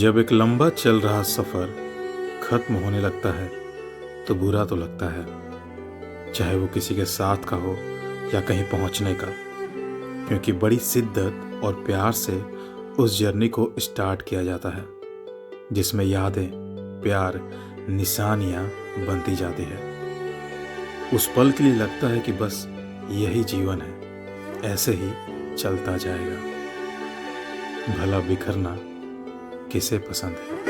जब एक लंबा चल रहा सफ़र खत्म होने लगता है तो बुरा तो लगता है, चाहे वो किसी के साथ का हो या कहीं पहुंचने का, क्योंकि बड़ी शिद्दत और प्यार से उस जर्नी को स्टार्ट किया जाता है जिसमें यादें, प्यार, निशानियां बनती जाती है। उस पल के लिए लगता है कि बस यही जीवन है, ऐसे ही चलता जाएगा। भला बिखरना किसे पसंद है।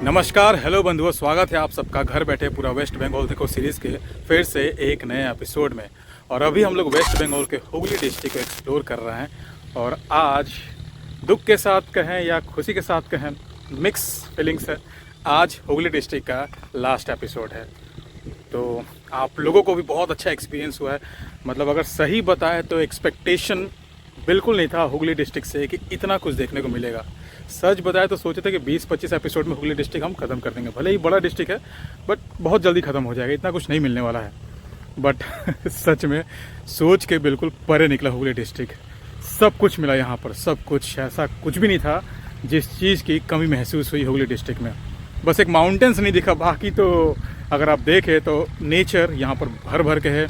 नमस्कार, हेलो बंधुओं, स्वागत है आप सबका घर बैठे पूरा वेस्ट बंगाल देखो सीरीज़ के फिर से एक नए एपिसोड में। और अभी हम लोग वेस्ट बंगाल के हुगली डिस्ट्रिक्ट को एक्सप्लोर कर रहे हैं और आज दुख के साथ कहें या खुशी के साथ कहें, मिक्स फीलिंग्स है। आज हुगली डिस्ट्रिक्ट का लास्ट एपिसोड है, तो आप लोगों को भी बहुत अच्छा एक्सपीरियंस हुआ है। मतलब अगर सही बताएं तो एक्सपेक्टेशन बिल्कुल नहीं था हुगली डिस्ट्रिक्ट से कि इतना कुछ देखने को मिलेगा। सच बताए तो सोचे थे कि 20-25 एपिसोड में हुगली डिस्ट्रिक्ट हम ख़त्म कर देंगे। भले ही बड़ा डिस्ट्रिक्ट है बट बहुत जल्दी ख़त्म हो जाएगा, इतना कुछ नहीं मिलने वाला है। बट सच में सोच के बिल्कुल परे निकला हुगली डिस्ट्रिक्ट। सब कुछ मिला यहाँ पर, सब कुछ, ऐसा कुछ भी नहीं था जिस चीज़ की कमी महसूस हुई हुगली डिस्ट्रिक्ट में। बस एक माउंटेन्स नहीं दिखा, बाकी तो अगर आप देखें तो नेचर यहाँ पर भर भर के है,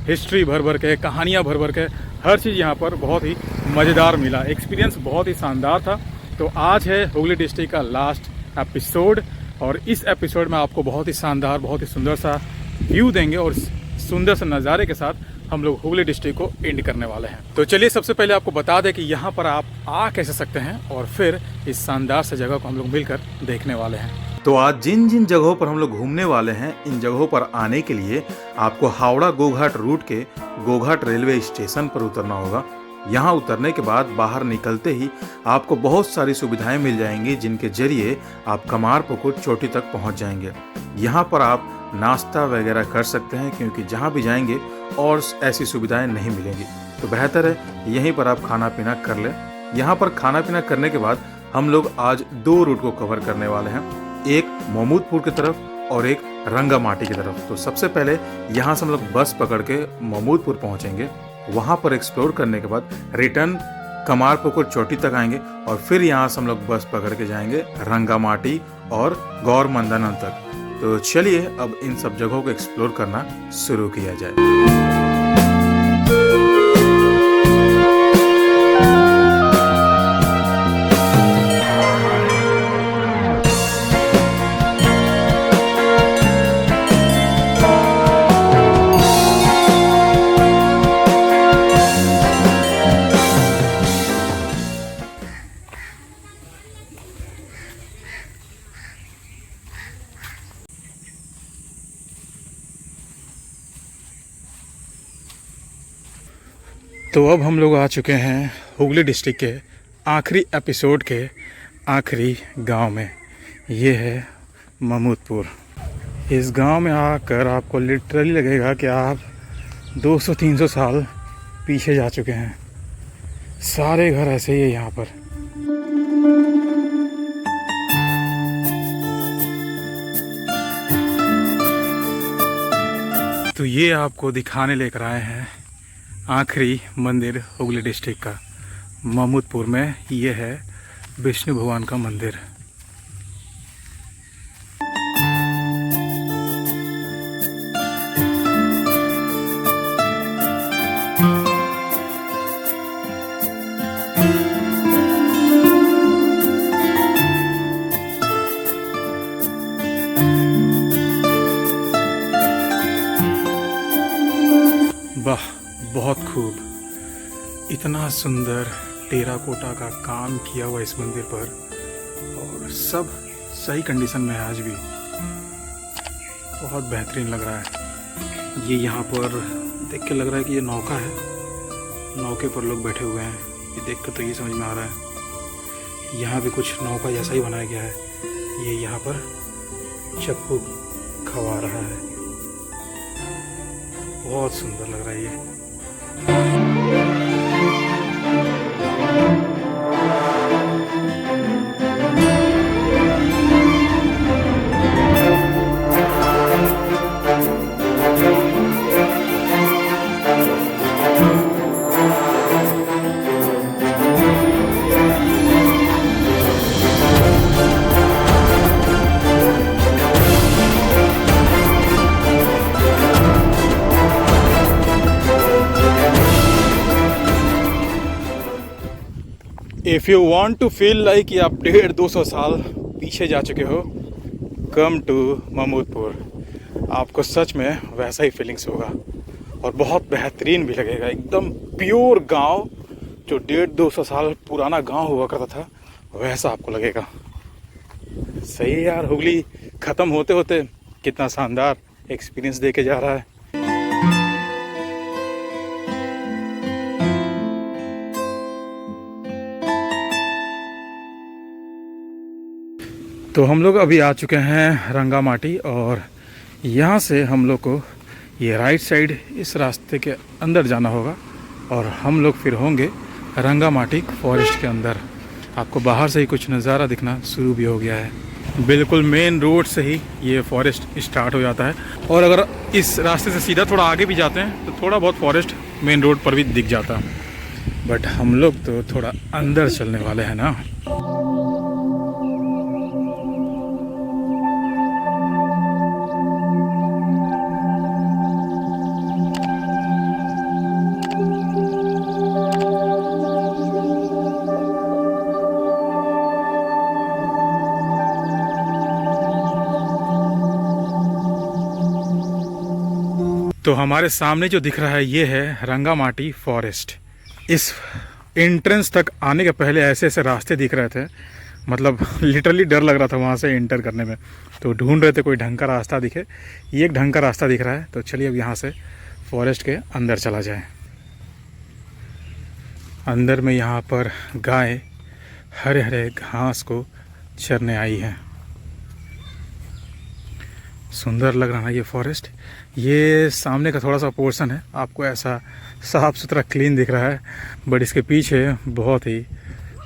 हिस्ट्री भर भर के है, कहानियाँ भर भर के है, हर चीज़ यहाँ पर बहुत ही मज़ेदार मिला। एक्सपीरियंस बहुत ही शानदार था। तो आज है हुगली डिस्ट्रिक्ट का लास्ट एपिसोड और इस एपिसोड में आपको बहुत ही शानदार, बहुत ही सुंदर सा व्यू देंगे और सुंदर से नज़ारे के साथ हम लोग हुगली डिस्ट्रिक्ट को एंड करने वाले हैं। तो चलिए सबसे पहले आपको बता दें कि यहाँ पर आप आ कैसे सकते हैं और फिर इस शानदार से जगह को हम लोग मिलकर देखने वाले हैं। तो आज जिन जिन जगहों पर हम लोग घूमने वाले हैं, इन जगहों पर आने के लिए आपको हावड़ा गोघाट रूट के गोघाट रेलवे स्टेशन पर उतरना होगा। यहाँ उतरने के बाद बाहर निकलते ही आपको बहुत सारी सुविधाएं मिल जाएंगी, जिनके जरिए आप कमारपुकुर चोटी तक पहुँच जाएंगे। यहाँ पर आप नाश्ता वगैरह कर सकते हैं, क्योंकि जहाँ भी जाएंगे और ऐसी सुविधाएं नहीं मिलेंगी, तो बेहतर है यहीं पर आप खाना पीना कर लें। यहाँ पर खाना पीना करने के बाद हम लोग आज 2 रूट को कवर करने वाले हैं, एक मोमूदपुर की तरफ और एक रंगामाटी की तरफ। तो सबसे पहले यहाँ से हम लोग बस पकड़ के मोमूदपुर पहुँचेंगे, वहाँ पर एक्सप्लोर करने के बाद रिटर्न कमारपुकुर चोटी तक आएंगे और फिर यहाँ से हम लोग बस पकड़ के जाएंगे रंगामाटी और गौरमंदनम तक। तो चलिए अब इन सब जगहों को एक्सप्लोर करना शुरू किया जाए। तो अब हम लोग आ चुके हैं हुगली डिस्ट्रिक्ट के आखिरी एपिसोड के आखिरी गांव में। ये है महमूदपुर। इस गांव में आकर आपको लिटरली लगेगा कि आप 200-300 साल पीछे जा चुके हैं। सारे घर ऐसे ही है यहाँ पर। तो ये आपको दिखाने लेकर आए हैं आखिरी मंदिर हुगली डिस्ट्रिक्ट का महमूदपुर में। ये है विष्णु भगवान का मंदिर। वाह, बहुत खूब। इतना सुंदर टेराकोटा का काम किया हुआ इस मंदिर पर और सब सही कंडीशन में है आज भी। बहुत बेहतरीन लग रहा है। ये यहाँ पर देख के लग रहा है कि ये नौका है, नौके पर लोग बैठे हुए हैं। ये देख कर तो ये समझ में आ रहा है यहाँ भी कुछ नौका जैसा ही बनाया गया है। ये यहाँ पर चप्पू खवा रहा है। बहुत सुंदर लग रहा है ये। If you want to feel like कि आप 150-200 साल पीछे जा चुके हो, कम टू महमूदपुर। आपको सच में वैसा ही फीलिंग्स होगा और बहुत बेहतरीन भी लगेगा। एकदम प्योर गांव, जो 150-200 साल पुराना गांव हुआ करता था, वैसा आपको लगेगा। सही है यार, हुगली ख़त्म होते होते कितना शानदार एक्सपीरियंस दे के जा रहा है। तो हम लोग अभी आ चुके हैं रंगामाटी और यहाँ से हम लोग को ये राइट साइड इस रास्ते के अंदर जाना होगा और हम लोग फिर होंगे रंगामाटी फॉरेस्ट के अंदर। आपको बाहर से ही कुछ नज़ारा दिखना शुरू भी हो गया है। बिल्कुल मेन रोड से ही ये फॉरेस्ट स्टार्ट हो जाता है और अगर इस रास्ते से सीधा थोड़ा आगे भी जाते हैं तो थोड़ा बहुत फॉरेस्ट मेन रोड पर भी दिख जाता है। बट हम लोग तो थोड़ा अंदर चलने वाले हैं ना। तो हमारे सामने जो दिख रहा है ये है रंगामाटी फॉरेस्ट। इस एंट्रेंस तक आने के पहले ऐसे ऐसे रास्ते दिख रहे थे, मतलब लिटरली डर लग रहा था वहाँ से एंटर करने में। तो ढूंढ रहे थे कोई ढंग का रास्ता दिखे। ये एक ढंग का रास्ता दिख रहा है, तो चलिए अब यहाँ से फॉरेस्ट के अंदर चला जाए। अंदर में यहाँ पर गाय हरे हरे घास को चरने आई है। सुंदर लग रहा है ये फॉरेस्ट। ये सामने का थोड़ा सा पोर्शन है, आपको ऐसा साफ़ सुथरा क्लीन दिख रहा है, बट इसके पीछे बहुत ही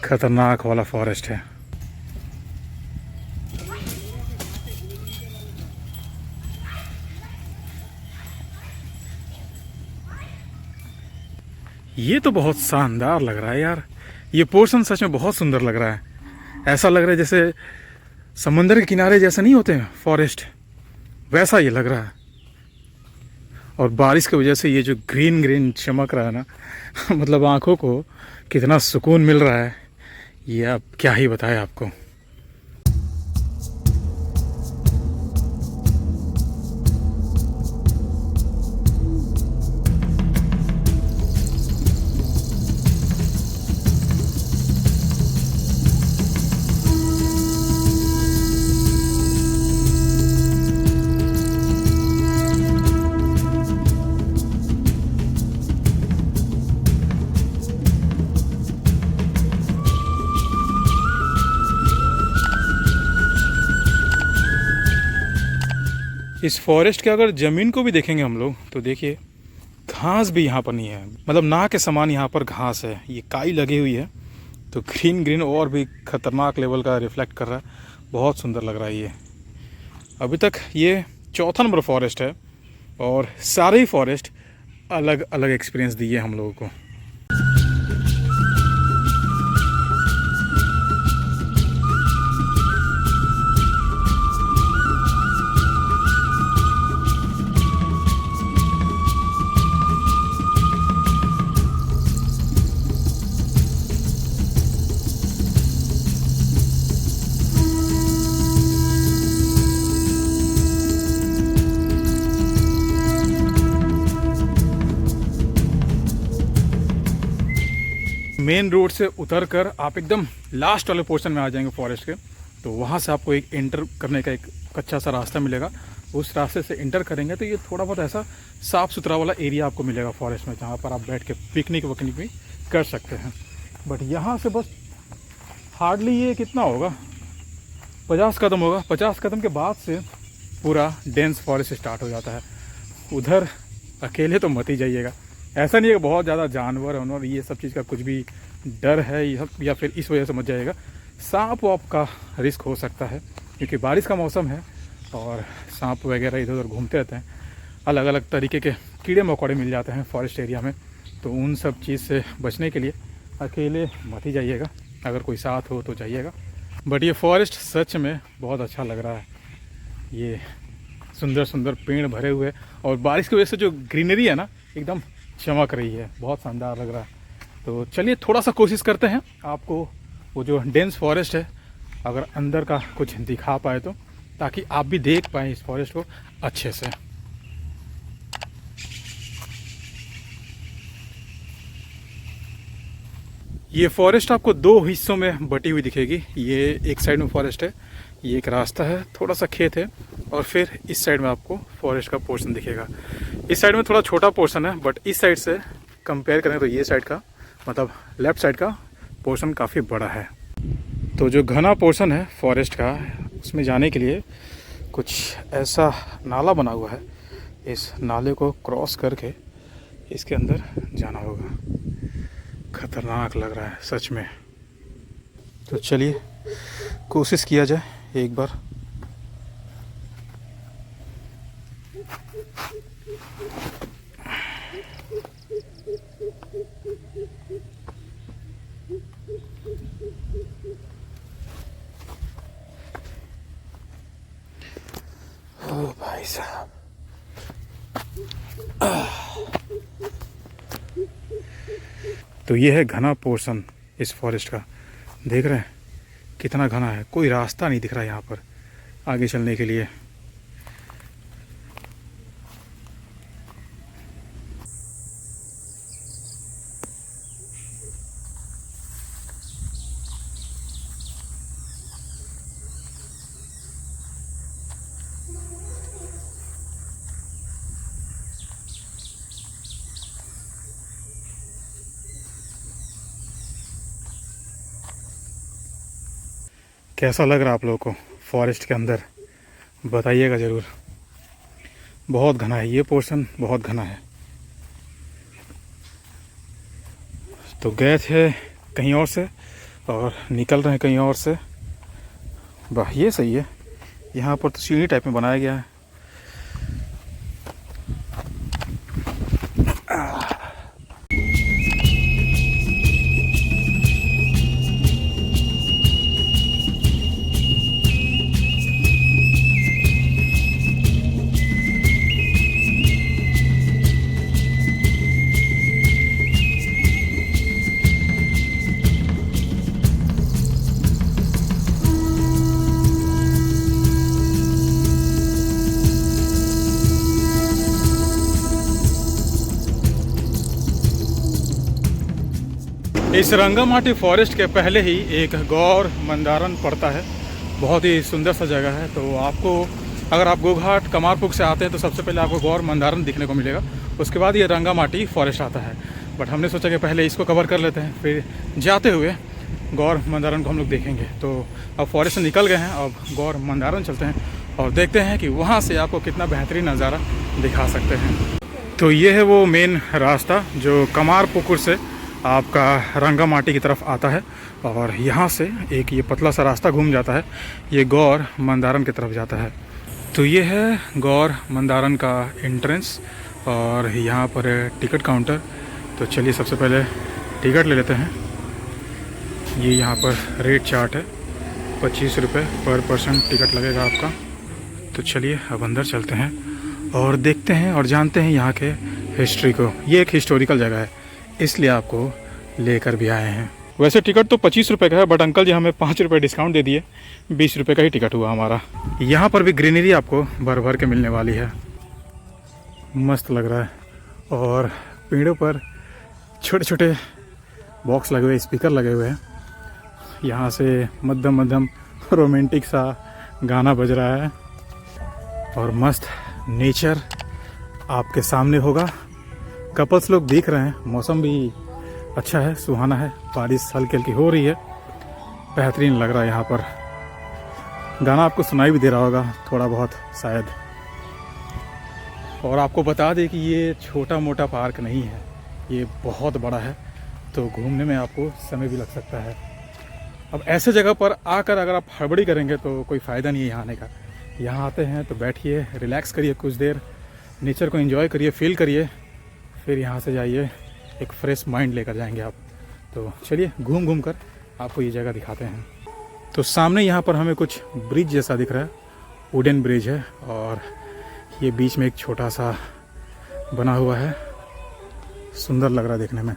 खतरनाक वाला फॉरेस्ट है। ये तो बहुत शानदार लग रहा है यार। ये पोर्शन सच में बहुत सुंदर लग रहा है। ऐसा लग रहा है जैसे समंदर के किनारे जैसे नहीं होते हैं फॉरेस्ट, वैसा ये लग रहा है। और बारिश की वजह से ये जो ग्रीन ग्रीन चमक रहा है ना मतलब आँखों को कितना सुकून मिल रहा है, ये अब क्या ही बताएं आपको। इस फॉरेस्ट के अगर ज़मीन को भी देखेंगे हम लोग तो देखिए घास भी यहाँ पर नहीं है, मतलब ना के समान यहाँ पर घास है। ये काई लगी हुई है तो ग्रीन ग्रीन और भी खतरनाक लेवल का रिफ्लेक्ट कर रहा है। बहुत सुंदर लग रहा है ये। अभी तक ये 4था नंबर फॉरेस्ट है और सारे ही फॉरेस्ट अलग अलग एक्सपीरियंस दिए हम लोगों को। मेन रोड से उतरकर आप एकदम लास्ट वाले पोर्शन में आ जाएंगे फॉरेस्ट के, तो वहाँ से आपको एक एंटर करने का एक कच्चा सा रास्ता मिलेगा। उस रास्ते से एंटर करेंगे तो ये थोड़ा बहुत ऐसा साफ़ सुथरा वाला एरिया आपको मिलेगा फॉरेस्ट में, जहाँ पर आप बैठ के पिकनिक वकनिक भी कर सकते हैं। बट यहाँ से बस हार्डली ये कितना होगा, 50 कदम होगा। 50 कदम के बाद से पूरा डेंस फॉरेस्ट स्टार्ट हो जाता है। उधर अकेले तो मत ही जाइएगा। ऐसा नहीं है कि बहुत ज़्यादा जानवर और ये सब चीज़ का कुछ भी डर है या फिर इस वजह से मत जाइएगा। सांप वाप का रिस्क हो सकता है क्योंकि बारिश का मौसम है और सांप वगैरह इधर उधर घूमते रहते हैं। अलग अलग तरीके के कीड़े मकोड़े मिल जाते हैं फॉरेस्ट एरिया में, तो उन सब चीज़ से बचने के लिए अकेले मत ही जाइएगा। अगर कोई साथ हो तो जाइएगा। बट ये फॉरेस्ट सच में बहुत अच्छा लग रहा है। ये सुंदर सुंदर पेड़ भरे हुए और बारिश की वजह से जो ग्रीनरी है ना एकदम चमक रही है, बहुत शानदार लग रहा है। तो चलिए थोड़ा सा कोशिश करते हैं आपको वो जो डेंस फॉरेस्ट है अगर अंदर का कुछ दिखा पाए तो, ताकि आप भी देख पाएँ इस फॉरेस्ट को अच्छे से। ये फॉरेस्ट आपको दो हिस्सों में बटी हुई दिखेगी। ये एक साइड में फॉरेस्ट है, ये एक रास्ता है, थोड़ा सा खेत है, और फिर इस साइड में आपको फॉरेस्ट का पोर्शन दिखेगा। इस साइड में थोड़ा छोटा पोर्शन है, बट इस साइड से कंपेयर करें तो ये साइड का मतलब लेफ़्ट साइड का पोर्शन काफ़ी बड़ा है। तो जो घना पोर्शन है फॉरेस्ट का, उसमें जाने के लिए कुछ ऐसा नाला बना हुआ है। इस नाले को क्रॉस करके इसके अंदर जाना होगा। खतरनाक लग रहा है सच में। तो चलिए कोशिश किया जाए एक बार। ओ भाई साहब, तो ये है घना पोर्शन इस फॉरेस्ट का। देख रहे हैं कितना घना है, कोई रास्ता नहीं दिख रहा है यहाँ पर आगे चलने के लिए। कैसा लग रहा है आप लोगों को फॉरेस्ट के अंदर, बताइएगा ज़रूर। बहुत घना है ये पोर्शन, बहुत घना है। तो गए थे कहीं और से और निकल रहे हैं कहीं और से। वाह, ये सही है। यहाँ पर तो सीढ़ी टाइप में बनाया गया है। इस रंगामाटी फॉरेस्ट के पहले ही एक गौर मंदारन पड़ता है। बहुत ही सुंदर सा जगह है। तो आपको अगर आप गोघाट कमारपुर से आते हैं तो सबसे पहले आपको गौर मंदारन दिखने को मिलेगा, उसके बाद ये रंगामाटी फॉरेस्ट आता है। बट हमने सोचा कि पहले इसको कवर कर लेते हैं, फिर जाते हुए गौर मंदारन को हम लोग देखेंगे। तो अब फॉरेस्ट से निकल गए हैं, अब गौर मंदारन चलते हैं और देखते हैं कि वहाँ से आपको कितना बेहतरीन नज़ारा दिखा सकते हैं। तो ये है वो मेन रास्ता जो कमारपुकुर से आपका रंगामाटी की तरफ आता है, और यहाँ से एक ये पतला सा रास्ता घूम जाता है, ये गौर मंदारन की तरफ जाता है। तो ये है गौर मंदारन का एंट्रेंस, और यहाँ पर है टिकट काउंटर। तो चलिए सबसे पहले टिकट ले लेते हैं। ये यहाँ पर रेट चार्ट है, 25 रुपये पर पर्सन टिकट लगेगा आपका। तो चलिए अब अंदर चलते हैं और देखते हैं और जानते हैं यहाँ के हिस्ट्री को। ये एक हिस्टोरिकल जगह है, इसलिए आपको लेकर भी आए हैं। वैसे टिकट तो 25 रुपये का है, बट अंकल जी हमें 5 रुपये डिस्काउंट दे दिए, 20 रुपये का ही टिकट हुआ हमारा। यहाँ पर भी ग्रीनरी आपको भर भर के मिलने वाली है, मस्त लग रहा है। और पेड़ों पर छोटे छोटे बॉक्स लगे हुए, स्पीकर लगे हुए हैं। यहाँ से मध्यम मध्यम रोमांटिक सा गाना बज रहा है, और मस्त नेचर आपके सामने होगा। कपल्स लोग दिख रहे हैं, मौसम भी अच्छा है, सुहाना है, बारिश हल्की हल्की हो रही है, बेहतरीन लग रहा है। यहाँ पर गाना आपको सुनाई भी दे रहा होगा थोड़ा बहुत शायद। और आपको बता दें कि ये छोटा मोटा पार्क नहीं है, ये बहुत बड़ा है, तो घूमने में आपको समय भी लग सकता है। अब ऐसे जगह पर आकर अगर आप हड़बड़ी करेंगे तो कोई फ़ायदा नहीं है यहाँ आने का। यहाँ आते हैं तो बैठिए, रिलैक्स करिए, कुछ देर नेचर को एंजॉय करिए, फील करिए, फिर यहाँ से जाइए, एक फ्रेश माइंड लेकर जाएंगे आप। तो चलिए घूम घूम कर आपको ये जगह दिखाते हैं। तो सामने यहाँ पर हमें कुछ ब्रिज जैसा दिख रहा है, वुडन ब्रिज है, और ये बीच में एक छोटा सा बना हुआ है, सुंदर लग रहा है देखने में।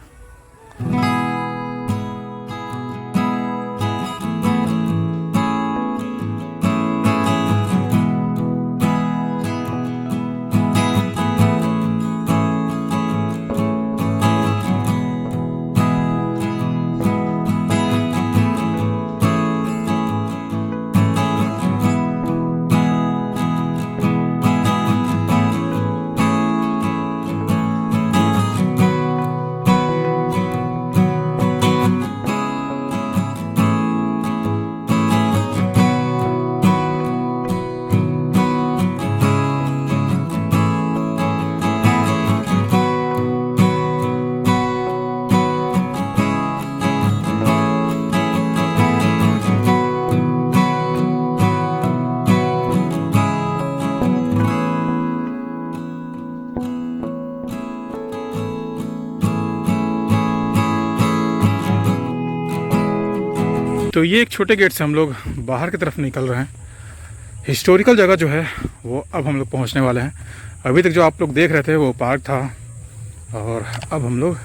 तो ये एक छोटे गेट से हम लोग बाहर की तरफ निकल रहे हैं। हिस्टोरिकल जगह जो है वो अब हम लोग पहुंचने वाले हैं। अभी तक जो आप लोग देख रहे थे वो पार्क था, और अब हम लोग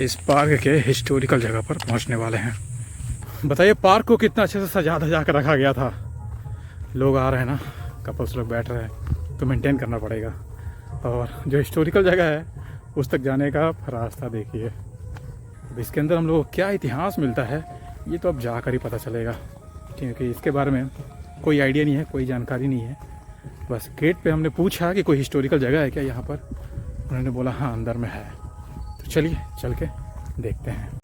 इस पार्क के हिस्टोरिकल जगह पर पहुंचने वाले हैं। बताइए पार्क को कितना अच्छे से सजा धजा कर रखा गया था। लोग आ रहे हैं ना, कपल्स लोग बैठ रहे हैं, तो मेंटेन करना पड़ेगा। और जो हिस्टोरिकल जगह है उस तक जाने का रास्ता देखिए। अब इसके अंदर हम लोग को क्या इतिहास मिलता है ये तो अब जाकर ही पता चलेगा, क्योंकि इसके बारे में कोई आइडिया नहीं है, कोई जानकारी नहीं है। बस गेट पे हमने पूछा कि कोई हिस्टोरिकल जगह है क्या यहाँ पर, उन्होंने बोला हाँ अंदर में है। तो चलिए चल के देखते हैं।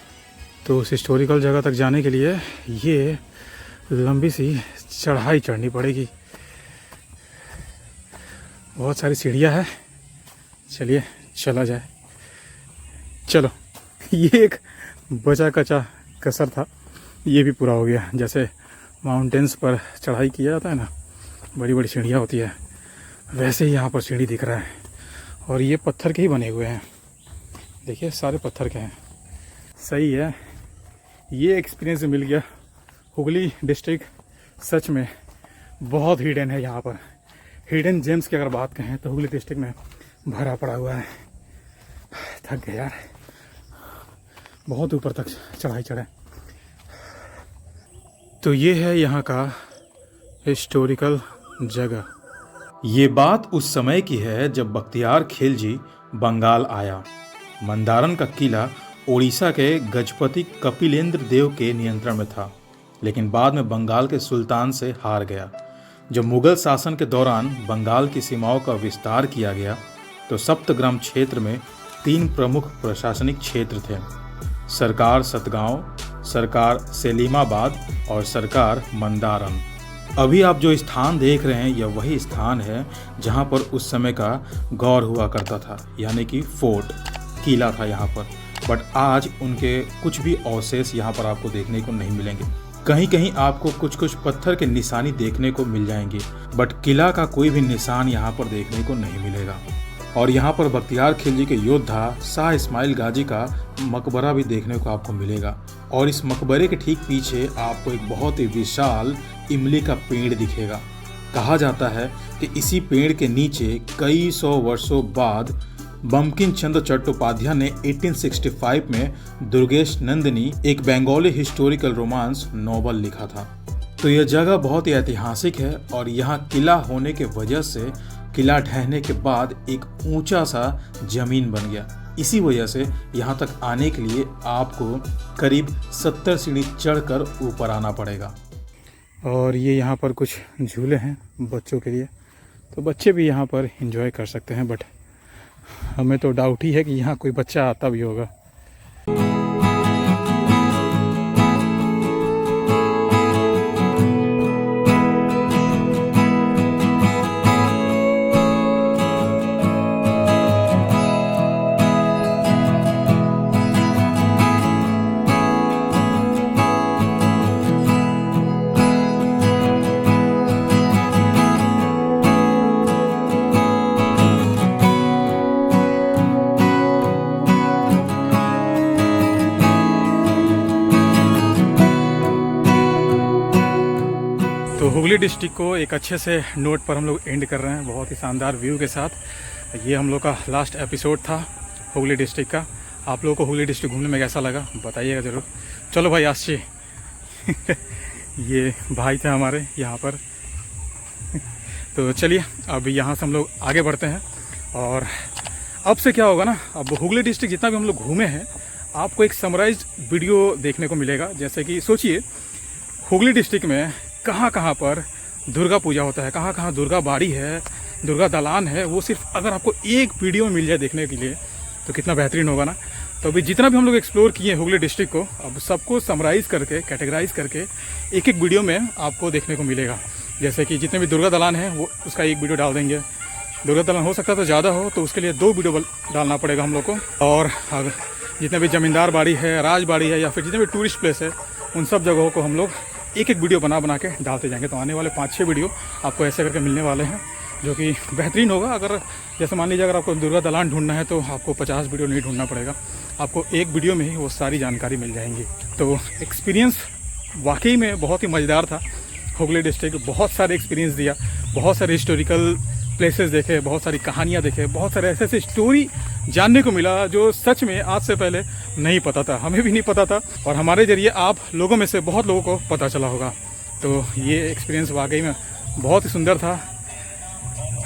तो उस हिस्टोरिकल जगह तक जाने के लिए ये लंबी सी चढ़ाई चढ़नी पड़ेगी, बहुत सारी सीढ़ियाँ हैं। चलिए चला जाए। चलो, ये एक बचा कचा कसर था, ये भी पूरा हो गया। जैसे माउंटेन्स पर चढ़ाई किया जाता है ना, बड़ी बड़ी सीढ़ियाँ होती है, वैसे ही यहाँ पर सीढ़ी दिख रहा है। और ये पत्थर के ही बने हुए हैं, देखिए सारे पत्थर के हैं। सही है, ये एक्सपीरियंस मिल गया। हुगली डिस्ट्रिक्ट सच में बहुत हिडन है। यहाँ पर हिडन जेम्स की अगर बात कहें तो हुगली डिस्ट्रिक्ट में भरा पड़ा हुआ है। थक गया यार, बहुत ऊपर तक चढ़ाई चढ़े। तो ये है यहाँ का हिस्टोरिकल जगह। ये बात उस समय की है जब बख्तियार खिलजी बंगाल आया। मंदारन का किला ओडिशा के गजपति कपिलेंद्र देव के नियंत्रण में था, लेकिन बाद में बंगाल के सुल्तान से हार गया। जब मुगल शासन के दौरान बंगाल की सीमाओं का विस्तार किया गया तो सप्तग्राम क्षेत्र में 3 प्रमुख प्रशासनिक क्षेत्र थे: सरकार सतगांव, सरकार सेलिमाबाद और सरकार मंदारन। अभी आप जो स्थान देख रहे हैं यह वही स्थान है जहां पर उस समय का गौर हुआ करता था, यानी कि फोर्ट, किला था यहाँ पर। बट आज उनके कुछ भी अवशेष यहाँ पर आपको देखने को नहीं मिलेंगे। कहीं कहीं आपको कुछ कुछ पत्थर के निशानी देखने को मिल जाएंगे, बट किला का कोई भी निशान यहाँ पर देखने को नहीं मिलेगा। और यहाँ पर बख्तियार खिलजी के योद्धा शाह इस्माइल गाजी का मकबरा भी देखने को आपको मिलेगा। और इस मकबरे के ठीक पीछे आपको एक बहुत ही विशाल इमली का पेड़ दिखेगा। कहा जाता है कि इसी पेड़ के नीचे कई 100 वर्षों बाद बंकिम चंद्र चट्टोपाध्याय ने 1865 में दुर्गेश नंदिनी एक बंगाली हिस्टोरिकल रोमांस नॉवल लिखा था। तो यह जगह बहुत ही ऐतिहासिक है, और यहाँ किला होने के वजह से किला ढहने के बाद एक ऊंचा सा जमीन बन गया। इसी वजह से यहाँ तक आने के लिए आपको करीब 70 सीढ़ी चढ़कर ऊपर आना पड़ेगा। और ये यहाँ पर कुछ झूले हैं बच्चों के लिए, तो बच्चे भी यहाँ पर एंजॉय कर सकते हैं। बट हमें तो डाउट ही है कि यहाँ कोई बच्चा आता भी होगा। तो हुगली डिस्ट्रिक्ट को एक अच्छे से नोट पर हम लोग एंड कर रहे हैं, बहुत ही शानदार व्यू के साथ। ये हम लोग का लास्ट एपिसोड था हुगली डिस्ट्रिक्ट का। आप लोगों को हुगली डिस्ट्रिक्ट घूमने में कैसा लगा बताइएगा ज़रूर। चलो भाई आशी ये भाई थे हमारे यहाँ पर। तो चलिए अब यहाँ से हम लोग आगे बढ़ते हैं। और अब से क्या होगा ना, अब हुगली डिस्ट्रिक्ट जितना भी हम लोग घूमे हैं आपको एक समराइज वीडियो देखने को मिलेगा। जैसे कि सोचिए हुगली डिस्ट्रिक्ट में कहाँ कहाँ पर दुर्गा पूजा होता है, कहाँ कहाँ दुर्गा बाड़ी है, दुर्गा दलान है, वो सिर्फ अगर आपको एक वीडियो में मिल जाए देखने के लिए तो कितना बेहतरीन होगा ना। तो अभी जितना भी हम लोग एक्सप्लोर किए हुगली डिस्ट्रिक्ट को, अब सबको समराइज़ करके कैटेगराइज करके एक एक वीडियो में आपको देखने को मिलेगा। जैसे कि जितने भी दुर्गा दलान है वो उसका एक वीडियो डाल देंगे। दुर्गा दलान हो सकता है तो ज़्यादा हो, तो उसके लिए 2 वीडियो डालना पड़ेगा हम लोग को। और अगर जितने भी ज़मींदार बाड़ी है, राजबाड़ी है, या फिर जितने भी टूरिस्ट प्लेस है, उन सब जगहों को हम लोग एक एक वीडियो बना के डालते जाएंगे। तो आने वाले 5-6 वीडियो आपको ऐसे करके मिलने वाले हैं, जो कि बेहतरीन होगा। अगर जैसे मान लीजिए अगर आपको दुर्गा दलान ढूंढना है तो आपको 50 वीडियो नहीं ढूंढना पड़ेगा, आपको एक वीडियो में ही वो सारी जानकारी मिल जाएंगी। तो एक्सपीरियंस वाकई में बहुत ही मज़ेदार था। हुगली डिस्ट्रिक्ट बहुत सारे एक्सपीरियंस दिया, बहुत सारे हिस्टोरिकल प्लेसेस देखे, बहुत सारी कहानियाँ देखे, बहुत सारे ऐसे ऐसे स्टोरी जानने को मिला जो सच में आज से पहले नहीं पता था, हमें भी नहीं पता था और हमारे ज़रिए आप लोगों में से बहुत लोगों को पता चला होगा। तो ये एक्सपीरियंस वाकई में बहुत ही सुंदर था।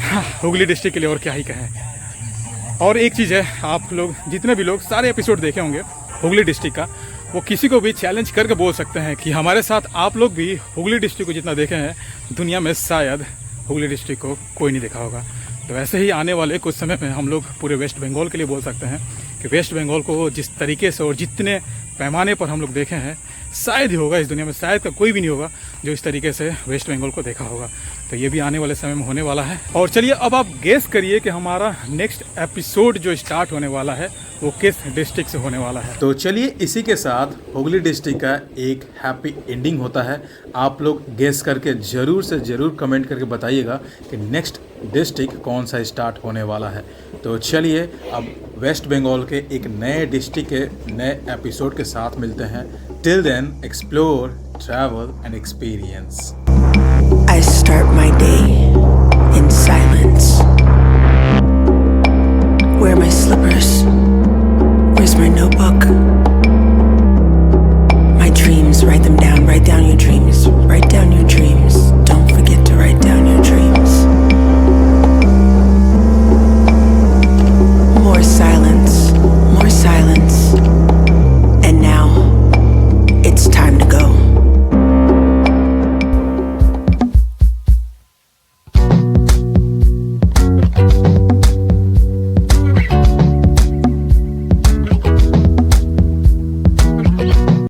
हाँ, हुगली डिस्ट्रिक्ट के लिए और क्या ही कहें। और एक चीज़ है, आप लोग जितने भी लोग सारे एपिसोड देखे होंगे हुगली डिस्ट्रिक्ट का, वो किसी को भी चैलेंज करके बोल सकते हैं कि हमारे साथ आप लोग भी हुगली डिस्ट्रिक्ट को जितना देखे हैं दुनिया में शायद हुगली डिस्ट्रिक्ट को कोई नहीं देखा होगा। तो ऐसे ही आने वाले कुछ समय में हम लोग पूरे वेस्ट बंगाल के लिए बोल सकते हैं कि वेस्ट बंगाल को जिस तरीके से और जितने पैमाने पर हम लोग देखे हैं, शायद ही होगा इस दुनिया में, शायद का कोई भी नहीं होगा जो इस तरीके से वेस्ट बंगाल को देखा होगा। तो ये भी आने वाले समय में होने वाला है। और चलिए अब आप गेस करिए कि हमारा नेक्स्ट एपिसोड जो स्टार्ट होने वाला है वो किस डिस्ट्रिक्ट से होने वाला है। तो चलिए इसी के साथ हुगली डिस्ट्रिक्ट का एक हैप्पी एंडिंग होता है। आप लोग गेस करके ज़रूर से ज़रूर कमेंट करके बताइएगा कि नेक्स्ट डिस्ट्रिक्ट कौन सा स्टार्ट होने वाला है। तो चलिए अब वेस्ट बंगाल के एक नए डिस्ट्रिक्ट के नए एपिसोड के साथ मिलते हैं। Till then explore, travel and experience. I start my day in silence. Where are my slippers? Where's my notebook? My dreams, write them down, write down your dreams.